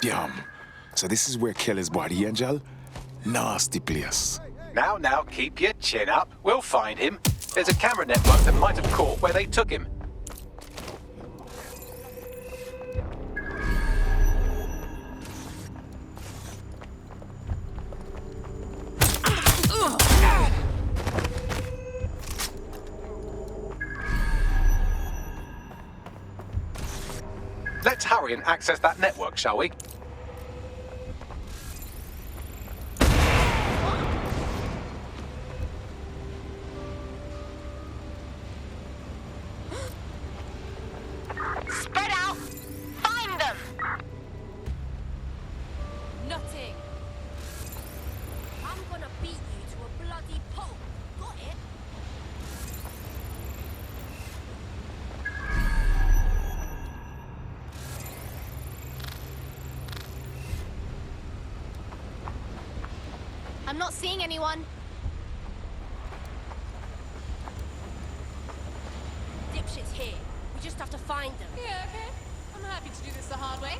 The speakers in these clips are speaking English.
Damn. So this is where Kelly's body, Angel? Nasty place. Now, keep your chin up. We'll find him. There's a camera network that might have caught where they took him. Let's hurry and access that network, shall we? Spread out! Find them! Nothing. I'm gonna beat you to a bloody pulp. Got it? I'm not seeing anyone. Dipshit's here. We just have to find them. Yeah, okay. I'm happy to do this the hard way.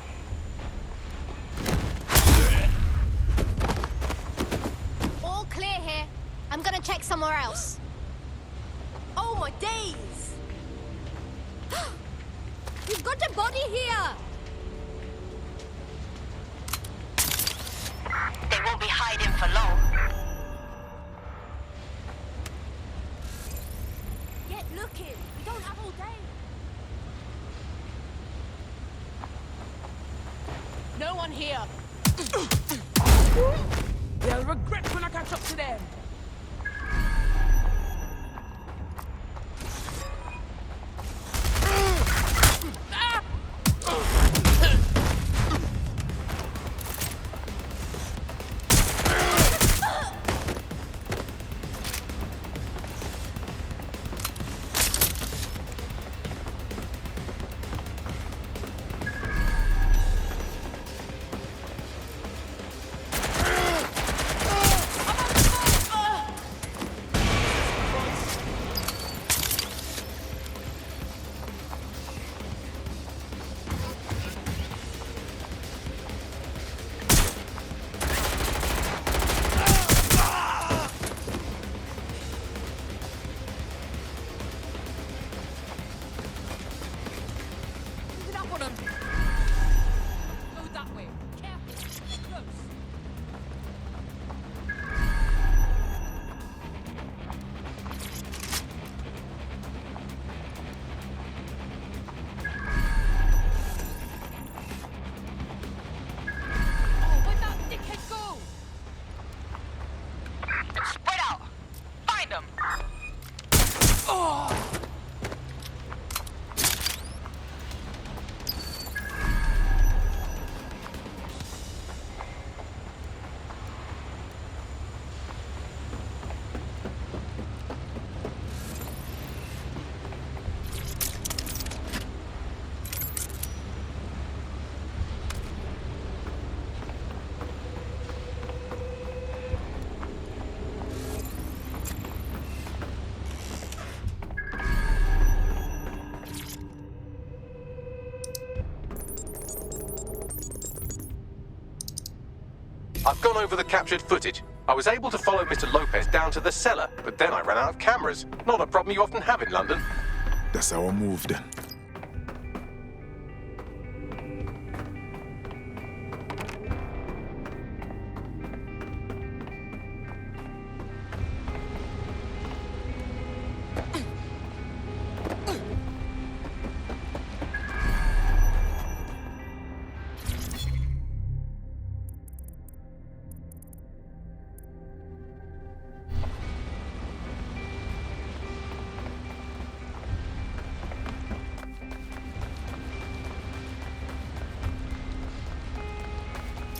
All clear here. I'm gonna check somewhere else. Oh my days! We've got a body here! They won't be hiding for long. Get looking. We don't have all day. No one here. They'll regret when I catch up to them. Get up on them. Go that way. Careful. Close. Oh, where'd that dickhead go? Spread out! Find them! I've gone over the captured footage. I was able to follow Mr. Lopez down to the cellar, but then I ran out of cameras. Not a problem you often have in London. That's our move then.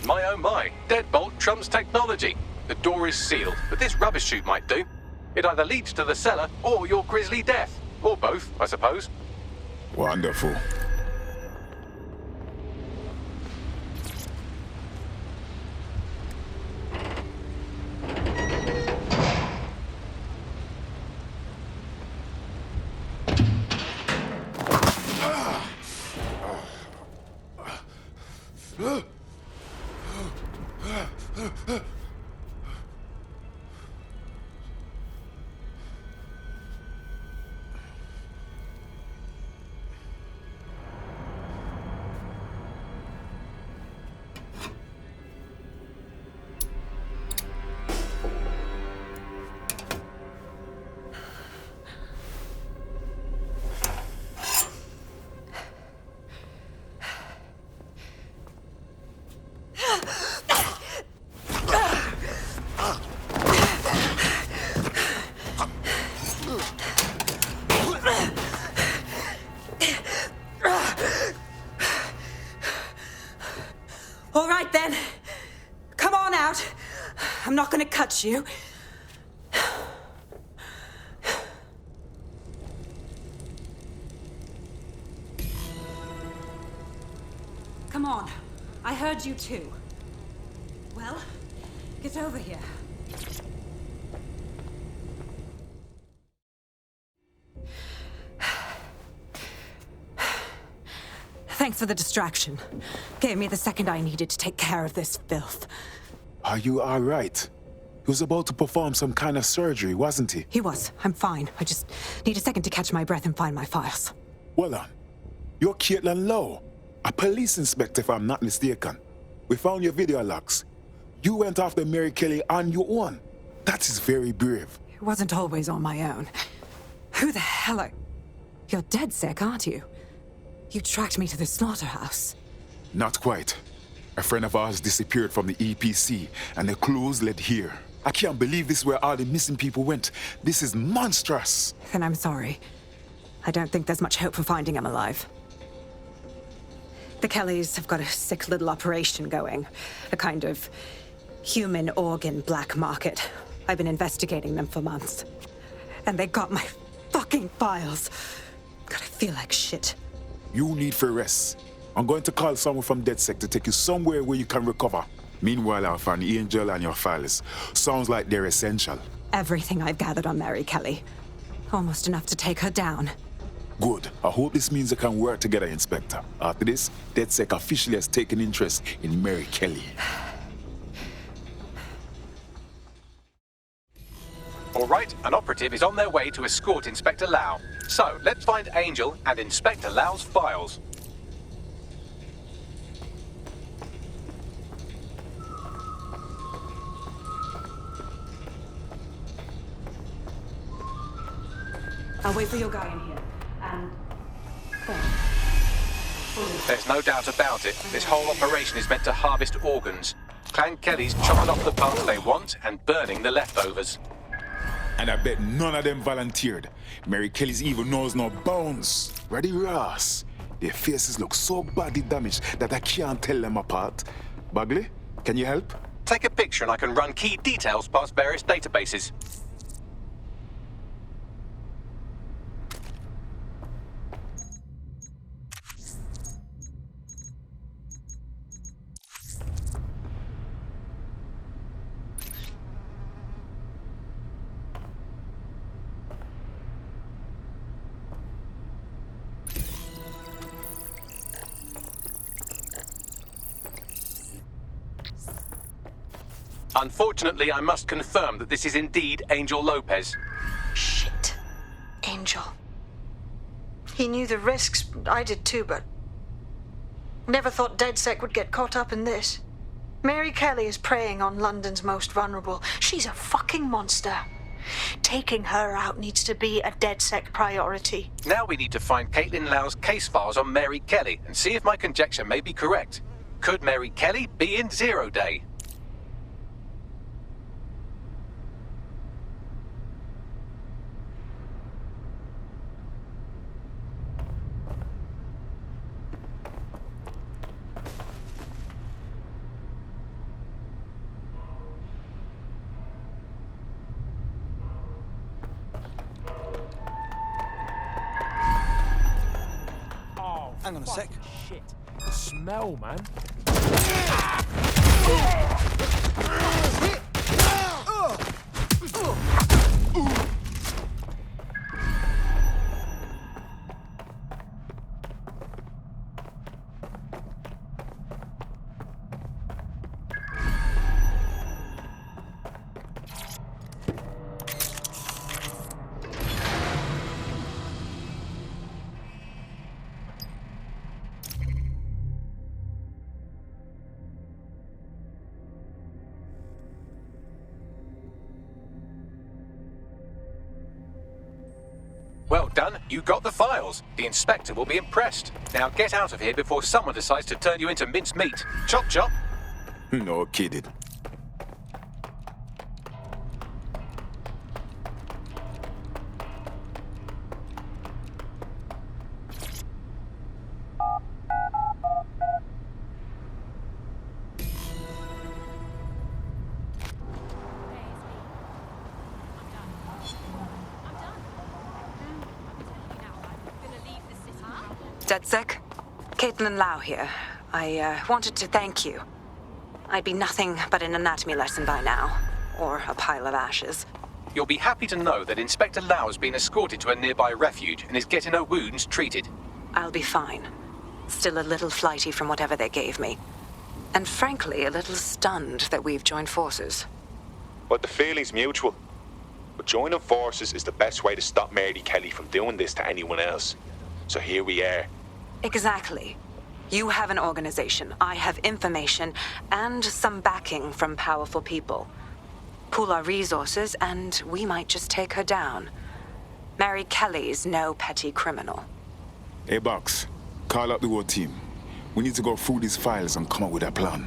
My oh my, deadbolt trumps technology. The door is sealed, but this rubbish chute might do. It either leads to the cellar or your grisly death. Or both, I suppose. Wonderful. right then. Come on out. I'm not gonna cut you. Come on. I heard you too. Well, get over here. Thanks for the distraction. Gave me the second I needed to take care of this filth. Are you all right? He was about to perform some kind of surgery, wasn't he? He was. I'm fine. I just need a second to catch my breath and find my files. Well, you're Caitlin Lowe, a police inspector if I'm not mistaken. We found your video logs. You went after Mary Kelly on your own. That is very brave. It wasn't always on my own. Who the hell are... You're dead sick, aren't you? You tracked me to the slaughterhouse. Not quite. A friend of ours disappeared from the EPC, and the clues led here. I can't believe this is where all the missing people went. This is monstrous. Then I'm sorry. I don't think there's much hope for finding him alive. The Kellys have got a sick little operation going. A kind of human organ black market. I've been investigating them for months. And they got my fucking files. God, I feel like shit. You need for rest. I'm going to call someone from DedSec to take you somewhere where you can recover. Meanwhile, I'll find Angel and your files. Sounds like they're essential. Everything I've gathered on Mary Kelly. Almost enough to take her down. Good. I hope this means we can work together, Inspector. After this, DedSec officially has taken interest in Mary Kelly. All right, an operative is on their way to escort Inspector Lau. So, let's find Angel and Inspector Lau's files. I'll wait for your guy in here. And... There's no doubt about it. This whole operation is meant to harvest organs. Clan Kelly's chopping off the parts they want and burning the leftovers. And I bet none of them volunteered. Mary Kelly's evil knows no bounds. Ready, Ross? Their faces look so badly damaged that I can't tell them apart. Bagley, can you help? Take a picture and I can run key details past various databases. Unfortunately, I must confirm that this is indeed Angel Lopez. Shit. Angel. He knew the risks. I did too, but... Never thought DedSec would get caught up in this. Mary Kelly is preying on London's most vulnerable. She's a fucking monster. Taking her out needs to be a DedSec priority. Now we need to find Caitlin Lau's case files on Mary Kelly and see if my conjecture may be correct. Could Mary Kelly be in Zero Day? Hang on a sec. Shit. The smell, man. Well done, you got the files. The inspector will be impressed. Now get out of here before someone decides to turn you into minced meat. Chop chop. No kidding. DedSec, Caitlin Lau here. I wanted to thank you. I'd be nothing but an anatomy lesson by now, or a pile of ashes. You'll be happy to know that Inspector Lau's been escorted to a nearby refuge and is getting her wounds treated. I'll be fine. Still a little flighty from whatever they gave me. And frankly, a little stunned that we've joined forces. But the feeling's mutual. But joining forces is the best way to stop Mary Kelly from doing this to anyone else. So here we are. Exactly. You have an organization, I have information, and some backing from powerful people. Pool our resources, and we might just take her down. Mary Kelly's no petty criminal. Hey, Box, call up the whole team. We need to go through these files and come up with a plan.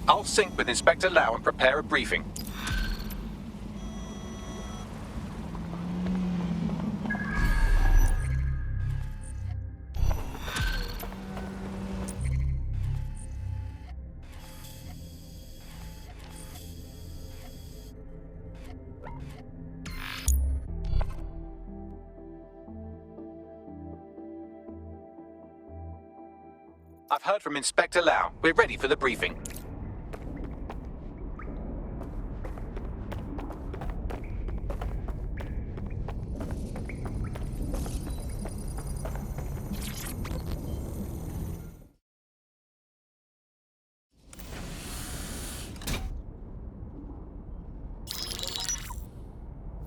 I'll sync with Inspector Lau and prepare a briefing. I've heard from Inspector Lau. We're ready for the briefing.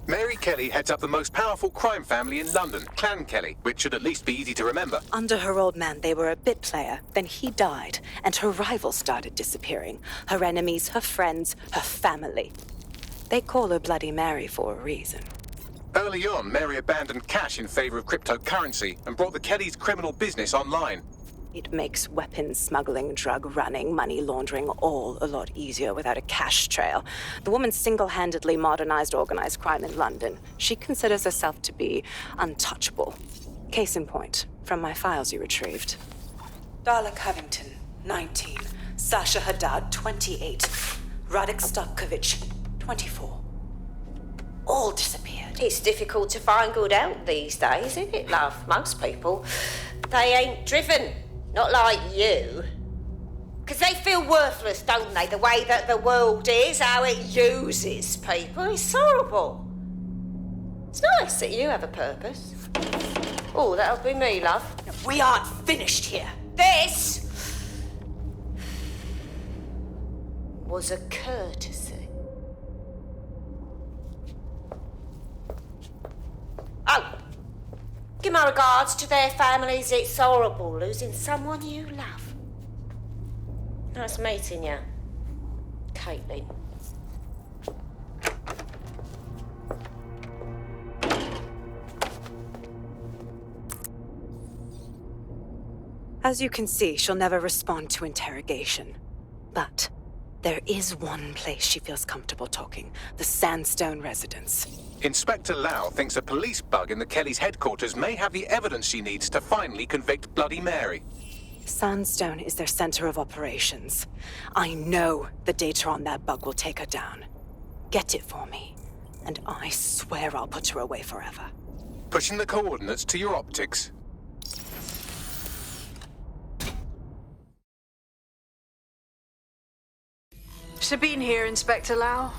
Mary Kelly heads up the most powerful crime family in London, Clan Kelly, which should at least be easy to remember. Under her old man, they were a bit player. Then he died, and her rivals started disappearing. Her enemies, her friends, her family. They call her Bloody Mary for a reason. Early on, Mary abandoned cash in favor of cryptocurrency and brought the Kellys' criminal business online. It makes weapons smuggling, drug running, money laundering all a lot easier without a cash trail. The woman single-handedly modernized organized crime in London. She considers herself to be untouchable. Case in point, from my files you retrieved. Darla Covington, 19. Sasha Haddad, 28. Radek Stavkovic, 24. All disappeared. It's difficult to find good help these days, isn't it, love? Most people, they ain't driven. Not like you. Because they feel worthless, don't they? The way that the world is, how it uses people. It's horrible. It's nice that you have a purpose. Oh, that'll be me, love. We aren't finished here. This was a courtesy. Oh, give my regards to their families. It's horrible losing someone you love. Nice meeting you, Caitlin. As you can see, she'll never respond to interrogation. But there is one place she feels comfortable talking, the Sandstone residence. Inspector Lau thinks a police bug in the Kellys' headquarters may have the evidence she needs to finally convict Bloody Mary. Sandstone is their center of operations. I know the data on that bug will take her down. Get it for me, and I swear I'll put her away forever. Pushing the coordinates to your optics. Sabine here, Inspector Lau.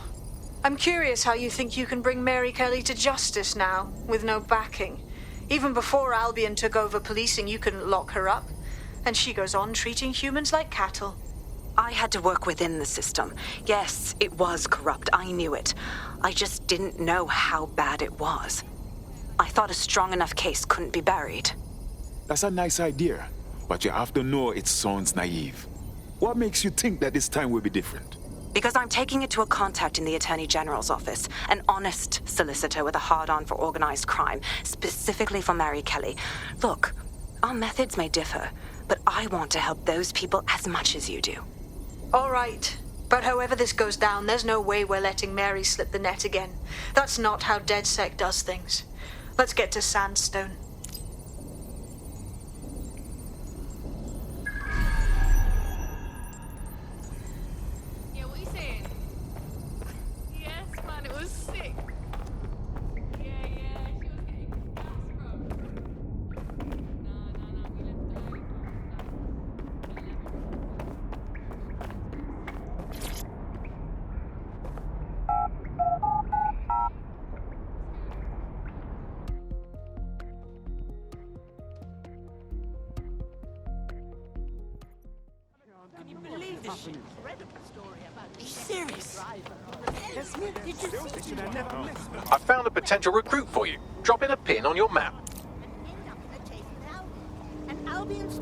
I'm curious how you think you can bring Mary Kelly to justice now, with no backing. Even before Albion took over policing, you couldn't lock her up. And she goes on treating humans like cattle. I had to work within the system. Yes, it was corrupt. I knew it. I just didn't know how bad it was. I thought a strong enough case couldn't be buried. That's a nice idea, but you have to know it sounds naive. What makes you think that this time will be different? Because I'm taking it to a contact in the Attorney General's office, an honest solicitor with a hard-on for organized crime, specifically for Mary Kelly. Look, our methods may differ, but I want to help those people as much as you do. All right. But however this goes down, there's no way we're letting Mary slip the net again. That's not how DedSec does things. Let's get to Sandstone. Yeah, what are you saying? Yes, man, it was sick. Yeah, she was getting gas from. No, we left I found a potential recruit for you. Drop in a pin on your map. And Albion's...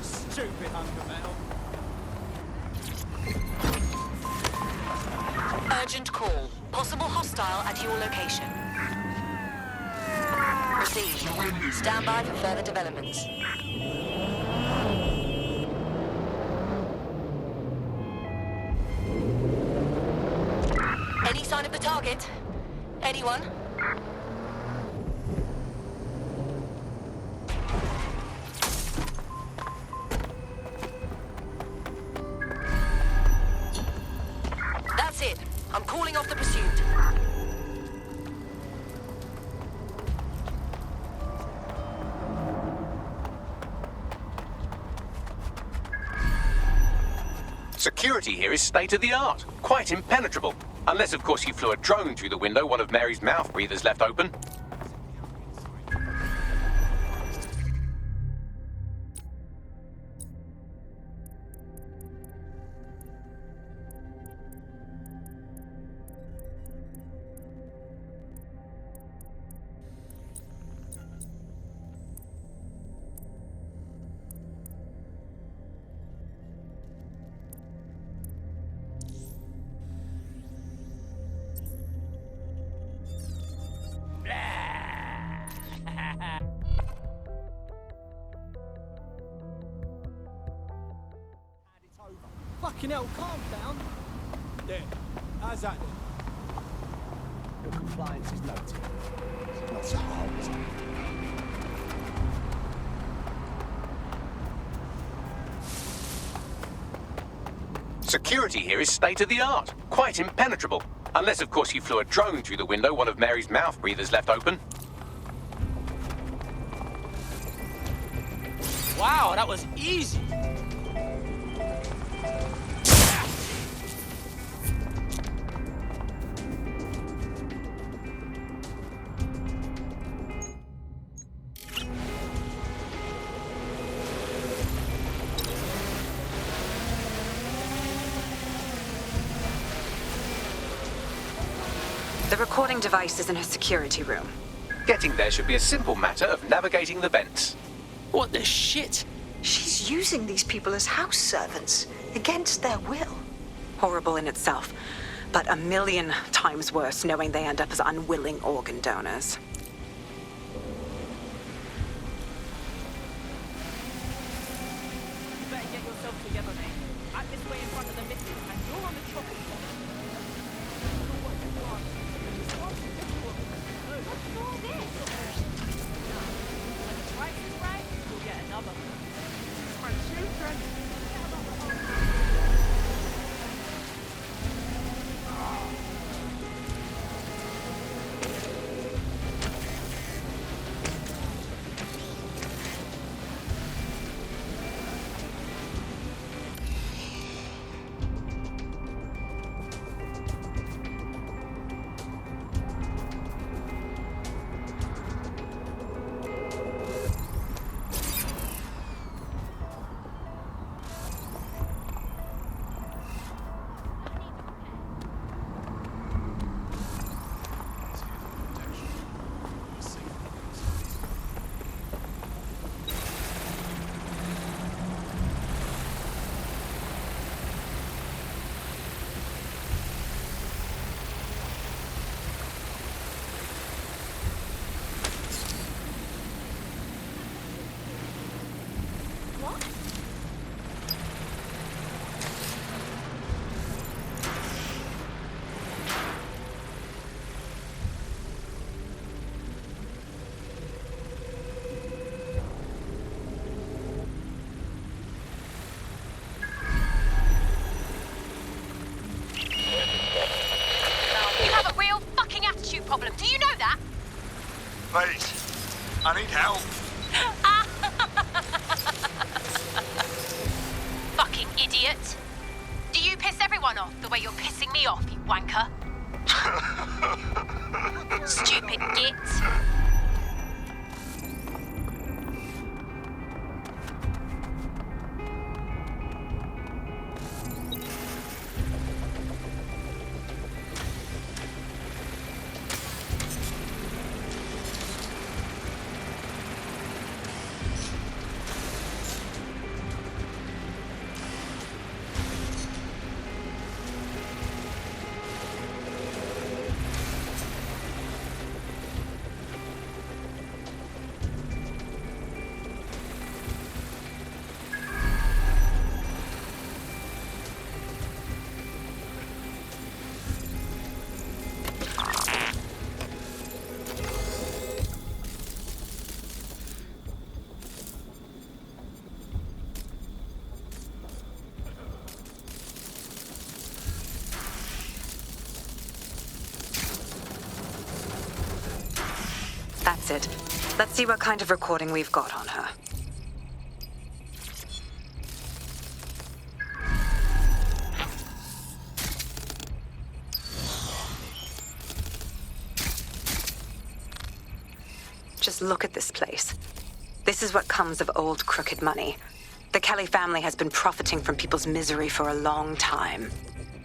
Stupid hunger metal. Urgent call. Possible hostile at your location. Received. Stand by for further developments. Any sign of the target? Anyone? That's it. I'm calling off the pursuit. Security here is state-of-the-art. Quite impenetrable. Unless, of course, you flew a drone through the window one of Mary's mouth breathers left open. Fucking hell, calm down. There. How's that then? Your compliance is noted. It's not so hard, is it? Security here is state-of-the-art. Quite impenetrable. Unless, of course, you flew a drone through the window one of Mary's mouth breathers left open. Wow, that was easy. The recording device is in her security room. Getting there should be a simple matter of navigating the vents. What the shit? She's using these people as house servants, against their will. Horrible in itself, but a million times worse knowing they end up as unwilling organ donors. You better get yourself together, mate. I'm this way in front of the missus, and you're on the chopping block. What's all this? When the price is right, you'll get another. My children. wanker. Stupid git. That's it. Let's see what kind of recording we've got on her. Just look at this place. This is what comes of old crooked money. The Kelly family has been profiting from people's misery for a long time.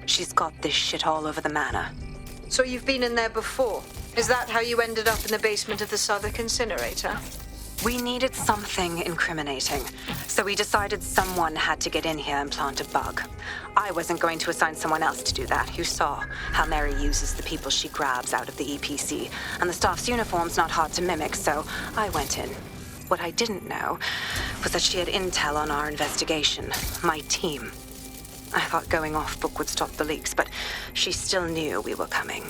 She's got this shit all over the manor. So you've been in there before? Is that how you ended up in the basement of the Southwark incinerator? We needed something incriminating, so we decided someone had to get in here and plant a bug. I wasn't going to assign someone else to do that. You saw how Mary uses the people she grabs out of the EPC, and the staff's uniform's not hard to mimic, so I went in. What I didn't know was that she had intel on our investigation, my team. I thought going off book would stop the leaks, but she still knew we were coming.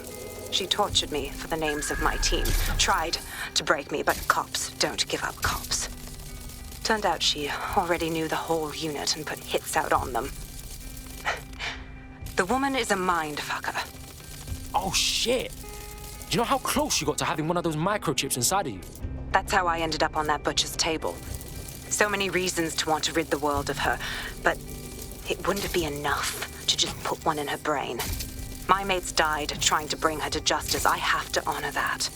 She tortured me for the names of my team. Tried to break me, but cops don't give up cops. Turned out she already knew the whole unit and put hits out on them. The woman is a mind fucker. Oh, shit. Do you know how close you got to having one of those microchips inside of you? That's how I ended up on that butcher's table. So many reasons to want to rid the world of her, but it wouldn't be enough to just put one in her brain. My mates died trying to bring her to justice. I have to honor that.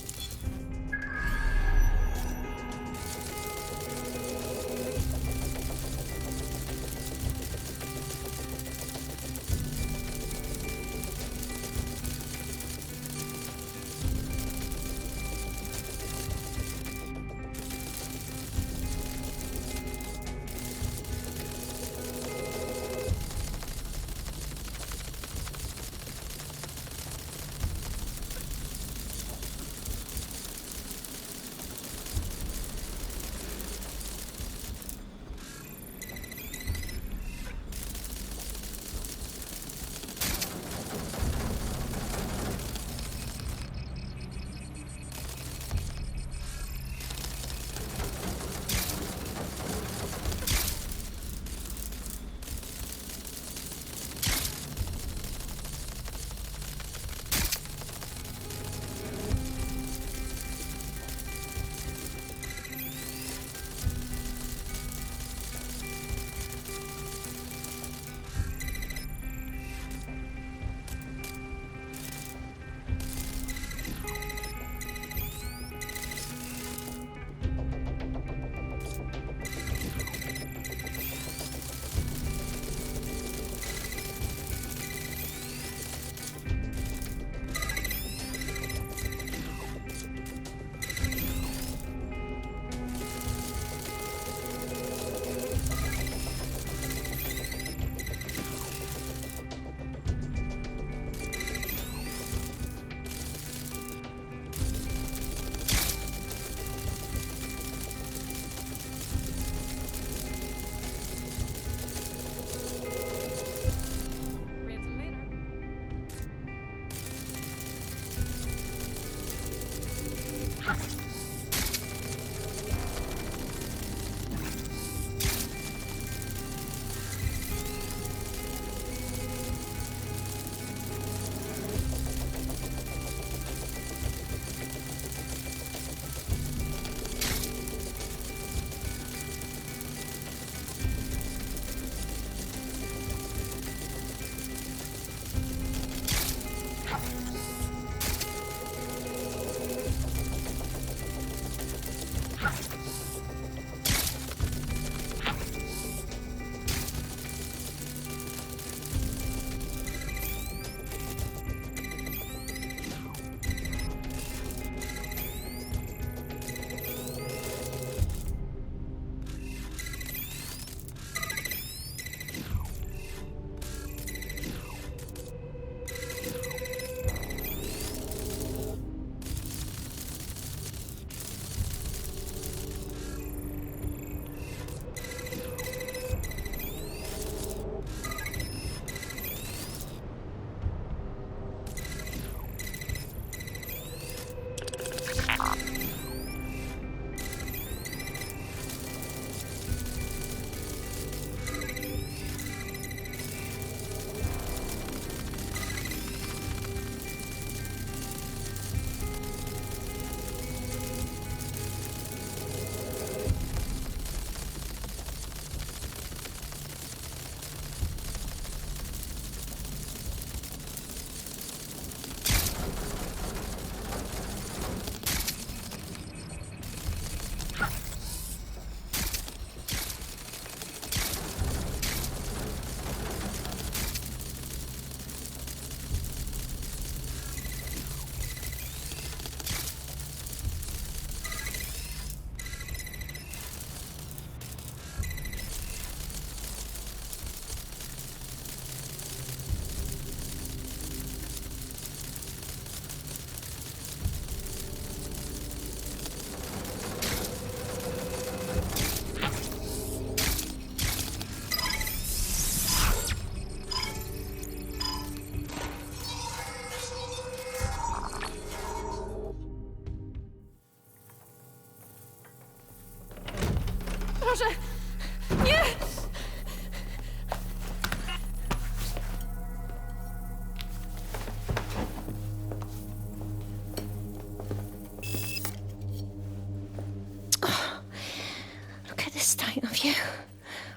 Look at the state of you.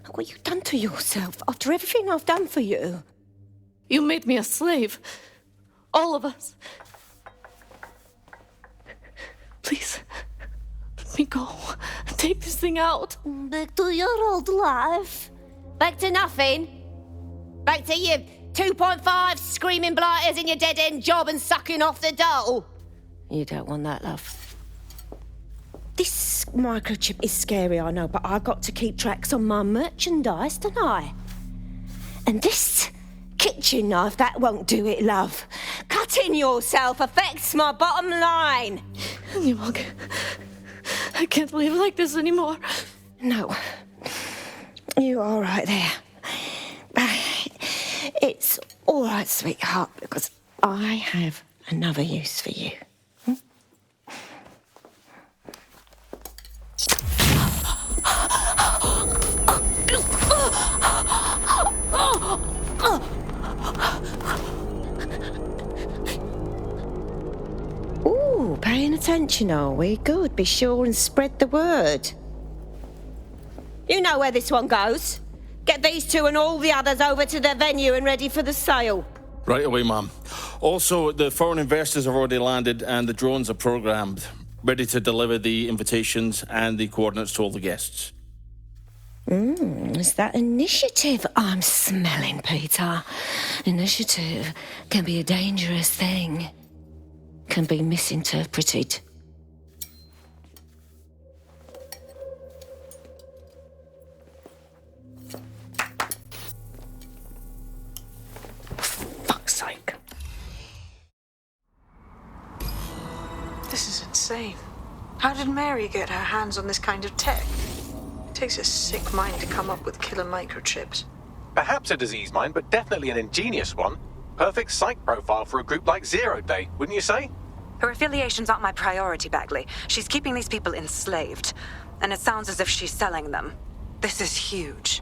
Look what you've done to yourself after everything I've done for you. You made me a slave. All of us. Please, let me go. Take this thing out. Back to your old life. Back to nothing. Back to you 2.5 screaming blighters in your dead-end job and sucking off the dole. You don't want that, love. This microchip is scary, I know, but I got to keep tracks on my merchandise, don't I? And this kitchen knife, that won't do it, love. Cutting yourself affects my bottom line. I can't live like this anymore. No. You're all right there. It's all right, sweetheart, because I have another use for you. Ooh, paying attention, are we? Good. Be sure and spread the word. You know where this one goes. Get these two and all the others over to the venue and ready for the sale. Right away, Mum. Also, the foreign investors have already landed and the drones are programmed, ready to deliver the invitations and the coordinates to all the guests. Is that initiative I'm smelling, Peter? Initiative can be a dangerous thing. Can be misinterpreted. Fuck's sake. This is insane. How did Mary get her hands on this kind of tech? It takes a sick mind to come up with killer microchips. Perhaps a disease mind, but definitely an ingenious one. Perfect psych profile for a group like Zero Day, wouldn't you say? Her affiliations aren't my priority, Bagley. She's keeping these people enslaved. And it sounds as if she's selling them. This is huge.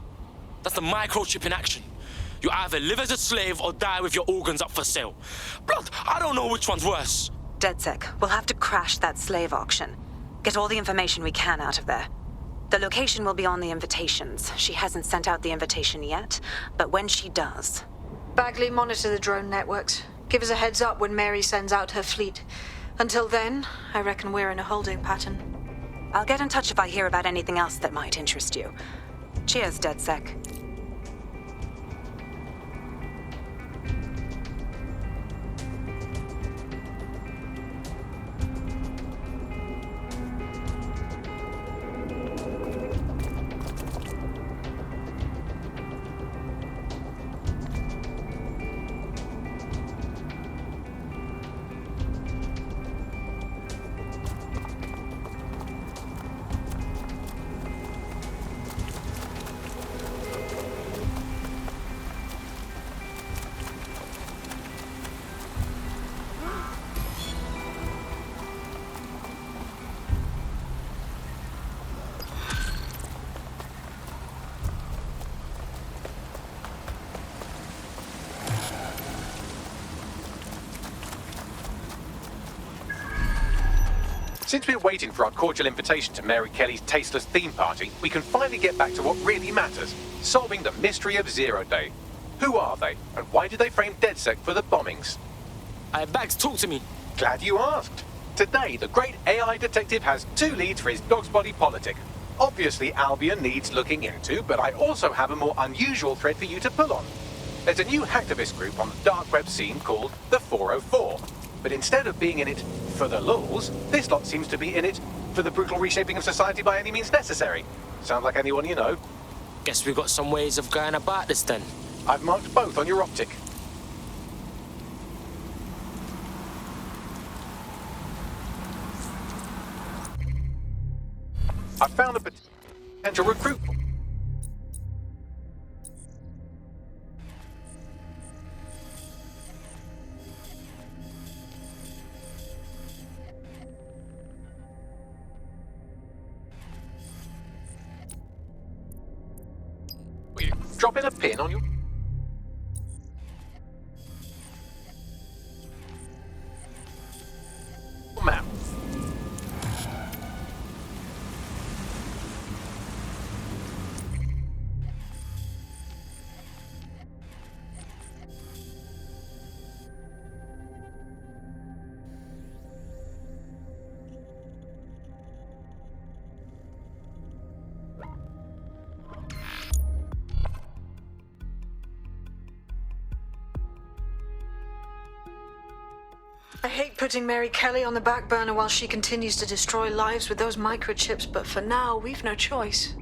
That's the microchip in action. You either live as a slave or die with your organs up for sale. Blood, I don't know which one's worse. DedSec, we'll have to crash that slave auction. Get all the information we can out of there. The location will be on the invitations. She hasn't sent out the invitation yet, but when she does... Bagley, monitor the drone networks. Give us a heads up when Mary sends out her fleet. Until then, I reckon we're in a holding pattern. I'll get in touch if I hear about anything else that might interest you. Cheers, DedSec. Since we're waiting for our cordial invitation to Mary Kelly's tasteless theme party, we can finally get back to what really matters, solving the mystery of Zero Day. Who are they, and why did they frame DedSec for the bombings? Bags, talk to me. Glad you asked. Today, the great AI detective has 2 leads for his dog's body politic. Obviously, Albion needs looking into, but I also have a more unusual thread for you to pull on. There's a new hacktivist group on the dark web scene called the 404. But instead of being in it for the lulz, this lot seems to be in it for the brutal reshaping of society by any means necessary. Sound like anyone you know? Guess we've got some ways of going about this then. I've marked both on your optic. I found a potential recruit. drop in a pin on your map. I hate putting Mary Kelly on the back burner while she continues to destroy lives with those microchips, but for now, we've no choice.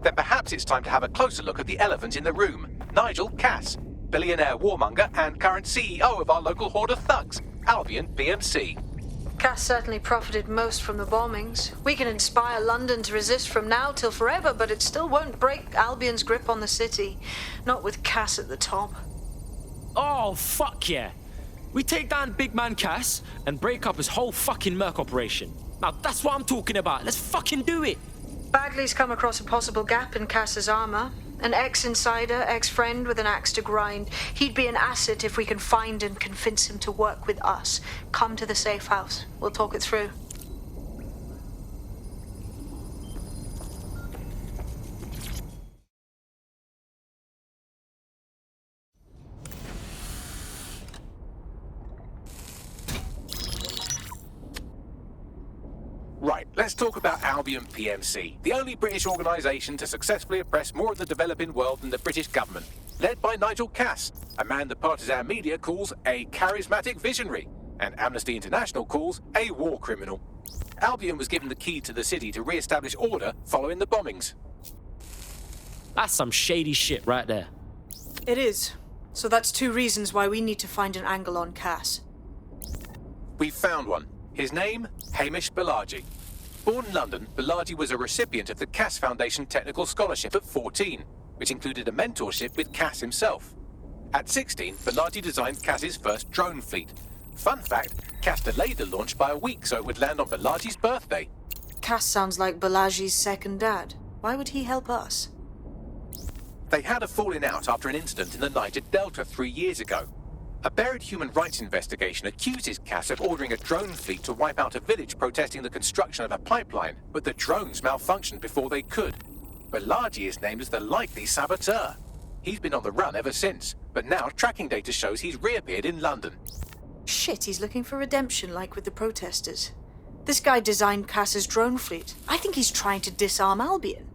Then perhaps it's time to have a closer look at the elephant in the room. Nigel Cass, billionaire warmonger and current CEO of our local horde of thugs, Albion PMC. Cass certainly profited most from the bombings. We can inspire London to resist from now till forever, but it still won't break Albion's grip on the city. Not with Cass at the top. Oh, fuck yeah. We take down big man Cass and break up his whole fucking Merc operation. Now that's what I'm talking about. Let's fucking do it. Bagley's come across a possible gap in Cass's armor. An ex-insider, ex-friend with an axe to grind. He'd be an asset if we can find and convince him to work with us. Come to the safe house. We'll talk it through. Right, let's talk about Albion PMC, the only British organisation to successfully oppress more of the developing world than the British government, led by Nigel Cass, a man the partisan media calls a charismatic visionary, and Amnesty International calls a war criminal. Albion was given the key to the city to re-establish order following the bombings. That's some shady shit right there. It is. So that's two reasons why we need to find an angle on Cass. We've found one. His name, Hamish Balaji. Born in London, Balaji was a recipient of the Cass Foundation Technical Scholarship at 14, which included a mentorship with Cass himself. At 16, Balaji designed Cass's first drone fleet. Fun fact, Cass delayed the launch by a week so it would land on Balaji's birthday. Cass sounds like Balaji's second dad. Why would he help us? They had a falling out after an incident in the Niger Delta 3 years ago. A buried human rights investigation accuses Cass of ordering a drone fleet to wipe out a village protesting the construction of a pipeline, but the drones malfunctioned before they could. Balaji is named as the likely saboteur. He's been on the run ever since, but now tracking data shows he's reappeared in London. Shit, he's looking for redemption like with the protesters. This guy designed Cass's drone fleet. I think he's trying to disarm Albion.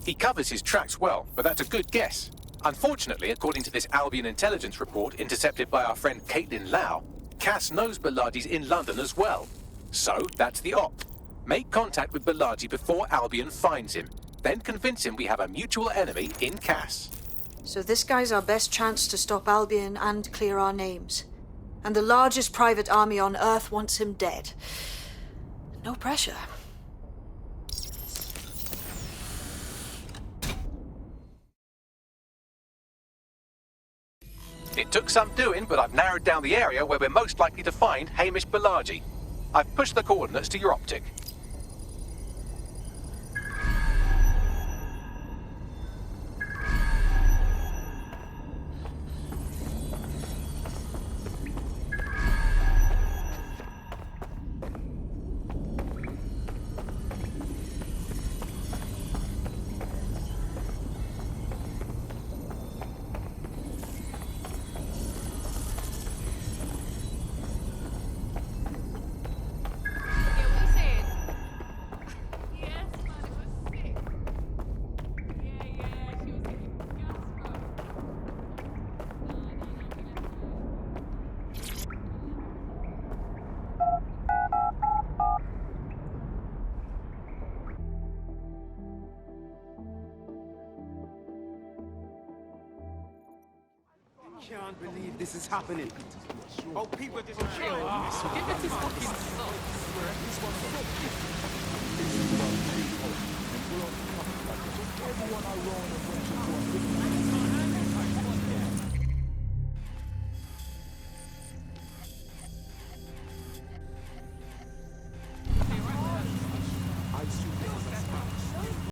He covers his tracks well, but that's a good guess. Unfortunately, according to this Albion intelligence report intercepted by our friend Caitlin Lau, Cass knows Balaji's in London as well. So, that's the op. Make contact with Balaji before Albion finds him. Then convince him we have a mutual enemy in Cass. So this guy's our best chance to stop Albion and clear our names. And the largest private army on Earth wants him dead. No pressure. It took some doing, but I've narrowed down the area where we're most likely to find Hamish Balaji. I've pushed the coordinates to your optic. I can't believe this is happening. Oh, people just chill. Give it his fucking stuff. Everyone around